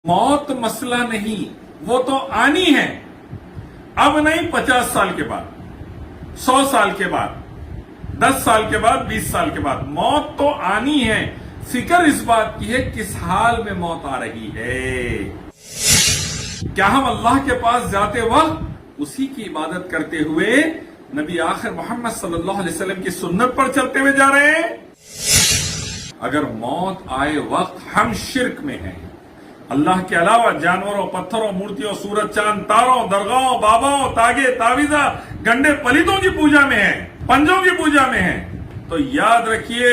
मौत मसला नहीं, वो तो आनी है। अब नहीं 50 साल के बाद, 100 साल के बाद, 10 साल के बाद, 20 साल के बाद मौत तो आनी है। फिक्र इस बात की है किस हाल में मौत आ रही है। क्या हम अल्लाह के पास जाते वक्त उसी की इबादत करते हुए नबी आखिर मोहम्मद सल्लल्लाहु अलैहि वसल्लम की सुन्नत पर चलते हुए जा रहे हैं? अगर मौत आए वक्त हम शिर्क में हैं, अल्लाह के अलावा जानवरों, पत्थरों, मूर्तियों, सूरज, चांद, तारों, दरगाहों, बाबाओं, तागे, तावीजा, गंडे पलितों की पूजा में है, पंजों की पूजा में है, तो याद रखिए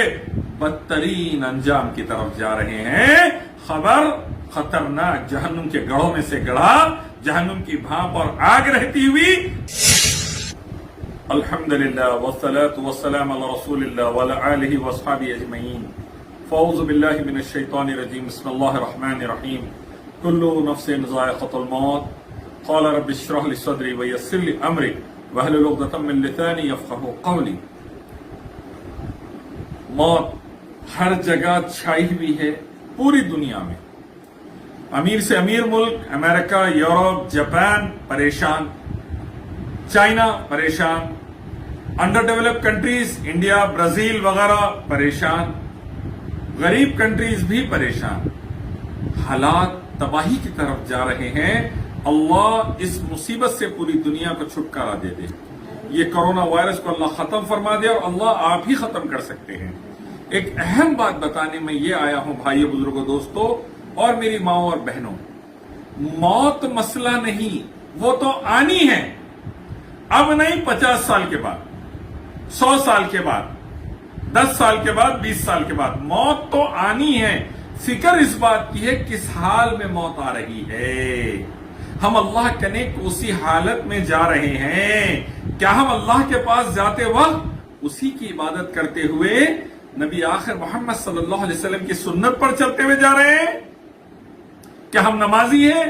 बदतरीन अंजाम की तरफ जा रहे हैं। खबर खतरनाक जहन्नुम के गढ़ों में से गढ़ा, जहन्नुम की भाप और आग रहती हुई। अल्हम्दुलिल्लाह वस्सलातु वस्सलामु अला रसूलिल्लाह व अला आलिहि व अस्हाबिहि अजमईन। फ़ौज़ु बिल्लाहि मिनश शैतानिर रजीम। बिस्मिल्लाहिर रहमानिर रहीम। कुल्लु नफ्सिन ज़ाइक़तुल मौत। क़ाल रब्बि इश्रह लि सदरी व यस्सिर लि अमरी वहलुल उक़दतम मिन लिसानी यफ़क़हू क़ौली। मौत हर जगह छाई हुई है पूरी दुनिया में। अमीर से अमीर मुल्क अमेरिका, यूरोप, जापान परेशान, चाइना परेशान, under developed countries India, Brazil वगैरह परेशान, गरीब कंट्रीज भी परेशान। हालात तबाही की तरफ जा रहे हैं। अल्लाह इस मुसीबत से पूरी दुनिया को छुटकारा दे दे। ये कोरोना वायरस को अल्लाह खत्म फरमा दे, और अल्लाह आप ही खत्म कर सकते हैं। एक अहम बात बताने में ये आया हूं भाइयों, बुजुर्गों, दोस्तों और मेरी माओ और बहनों, मौत मसला नहीं, वो तो आनी है। अब नहीं 50 साल के बाद, 100 साल के बाद, 10 साल के बाद, 20 साल के बाद मौत तो आनी है। फिक्र इस बात की है किस हाल में मौत आ रही है। हम अल्लाह कने उसी हालत में जा रहे हैं। क्या हम अल्लाह के पास जाते वक्त उसी की इबादत करते हुए नबी आखिर मोहम्मद सल्लल्लाहु अलैहि वसल्लम की सुन्नत पर चलते हुए जा रहे हैं? क्या हम नमाजी हैं,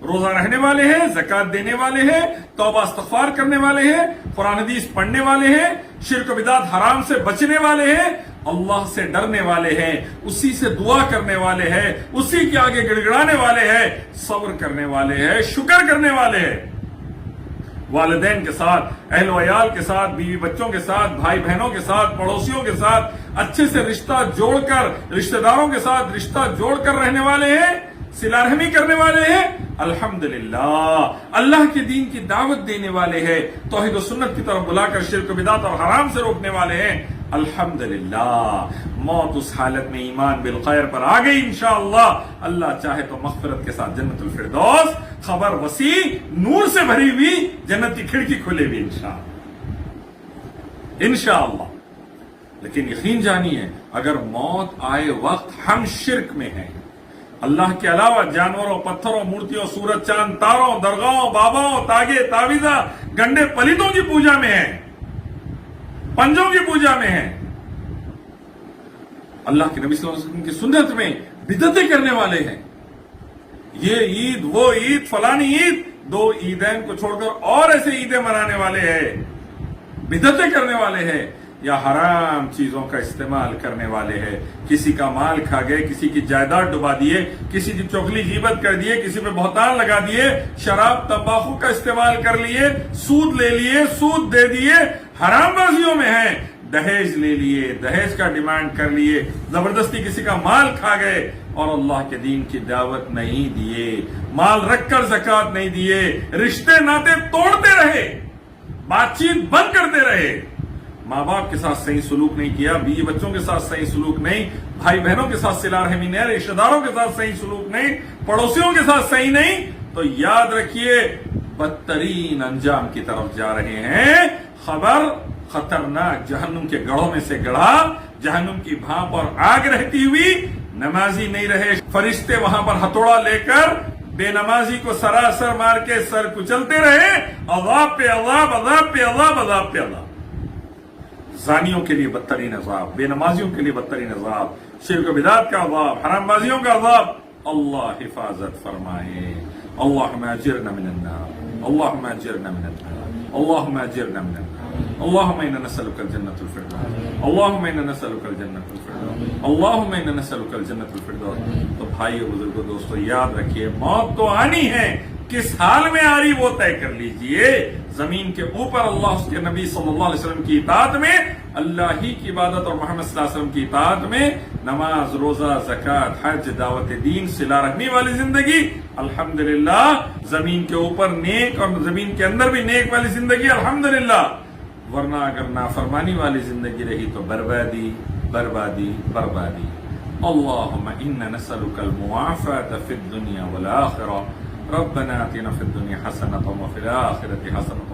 रोजा रहने वाले हैं, ज़कात देने वाले हैं, तौबा इस्तग़फ़ार करने वाले हैं, कुरान हदीस पढ़ने वाले हैं, शिर्क बिदात हराम से बचने वाले हैं, अल्लाह से डरने वाले हैं, उसी से दुआ करने वाले हैं, उसी के आगे गिड़गिड़ाने वाले हैं, सब्र करने वाले हैं, शुक्र करने वाले हैं, वालिदैन के साथ, अहल वयाल के साथ, बीवी बच्चों के साथ, भाई बहनों के साथ, पड़ोसियों के साथ अच्छे से रिश्ता जोड़कर, रिश्तेदारों के साथ रिश्ता जोड़कर रहने वाले हैं, सिलारहमी करने वाले हैं। अल्हम्दुलिल्लाह अल्लाह के दीन की दावत देने वाले हैं, तौहीद और सुन्नत की तरफ बुलाकर शिर्क बिदात और हराम से रोकने वाले हैं। अल्हम्दुलिल्लाह मौत उस हालत में ईमान बिल खैर पर आ गई इंशाअल्लाह। अल्लाह चाहे तो मग़फ़िरत के साथ जन्नतुल फिरदौस, खबर वसी, नूर से भरी हुई जन्नत की खिड़की खुलेगी इंशाअल्लाह। लेकिन यकीन जानिए, अगर मौत आए वक्त हम शिर्क में हैं, अल्लाह के अलावा जानवरों, पत्थरों, मूर्तियों, सूरज, चांद, तारों, दरगाहों, बाबाओं, तागे, तावीजा, गंडे पलितों की पूजा में है, पंजों की पूजा में है, अल्लाह के नबी सल्लल्लाहु अलैहि वसल्लम की सुन्नत में बिदअतें करने वाले हैं। ये ईद, वो ईद, फलानी ईद, 2 ईदैन को छोड़कर और ऐसे ईदें मनाने वाले हैं, बिदअतें करने वाले हैं, या हराम चीजों का इस्तेमाल करने वाले हैं। किसी का माल खा गए, किसी की जायदाद डुबा दिए, किसी की चोखली गीबत कर दिए, किसी पे बहुतान लगा दिए, शराब तंबाकू का इस्तेमाल कर लिए, सूद ले लिए, सूद दे दिए, हरामबाजियों में है, दहेज ले लिए, दहेज का डिमांड कर लिए, जबरदस्ती किसी का माल खा गए और अल्लाह के दीन की दावत नहीं दिए, माल रखकर ज़कात नहीं दिए, रिश्ते नाते तोड़ते रहे, बातचीत बंद करते रहे, माँ बाप के साथ सही सलूक नहीं किया, बीवी बच्चों के साथ सही सलूक नहीं, भाई बहनों के साथ सिला रहमी नहीं, रिश्तेदारों के साथ सही सलूक नहीं, पड़ोसियों के साथ सही नहीं, तो याद रखिए बदतरीन अंजाम की तरफ जा रहे हैं। खबर खतरनाक जहन्नुम के गढ़ों में से गढ़ा, जहन्नुम की भाप और आग रहती हुई। नमाजी नहीं रहे फरिश्ते वहां पर हथौड़ा लेकर बेनमाजी को सरासर मार के सर कुचलते रहे। अज़ाब पे अज़ाब, अज़ाब पे अज़ाब, अज़ाब पे अज़ाब। जानियों के लिए बदतरीन अज़ाब, बेनमाजियों के लिए बदतरीन अज़ाब, शिर्क बिदात का अज़ाब, हरामबाजियों का अज़ाब। अल्लाह हिफाजत फरमाए। अल्लाहुम्मा अजिरना मिनन नार, अल्लाहुम्मा अजिरना मिनन नार, अल्लाहुम्मा अजिरना मिनन नार, अल्लाहुम्मा इन्ना नसअलुकल जन्नतुल फिरदौस, अल्लाहुम्मा इन्ना नसअलुकल जन्नतुल फिरदौस, अल्लाहुम्मा इन्ना नसअलुकल जन्नतुल फिरदौस। तो بھائیو بزرگوں دوستو یاد رکھیے موت تو آنی ہے، کس حال میں آ رہی وہ طے کر لیجئے. زمین کے اوپر اللہ اس کے نبی صلی اللہ علیہ وسلم کی اطاعت میں، اللہ ہی کی عبادت اور محمد صلی اللہ علیہ وسلم کی اطاعت میں، نماز روزہ زکوٰۃ حج دعوت دین صلہ رحمی والی زندگی الحمدللہ، زمین کے اوپر نیک اور زمین کے اندر بھی نیک والی زندگی الحمدللہ، ورنہ اگر نافرمانی والی زندگی رہی تو بربادی بربادی بربادی. اللهم انا نسألك المعافاة في الدنيا والآخرة. ربنا آتنا في الدنيا حسنة وفي الآخرة حسنة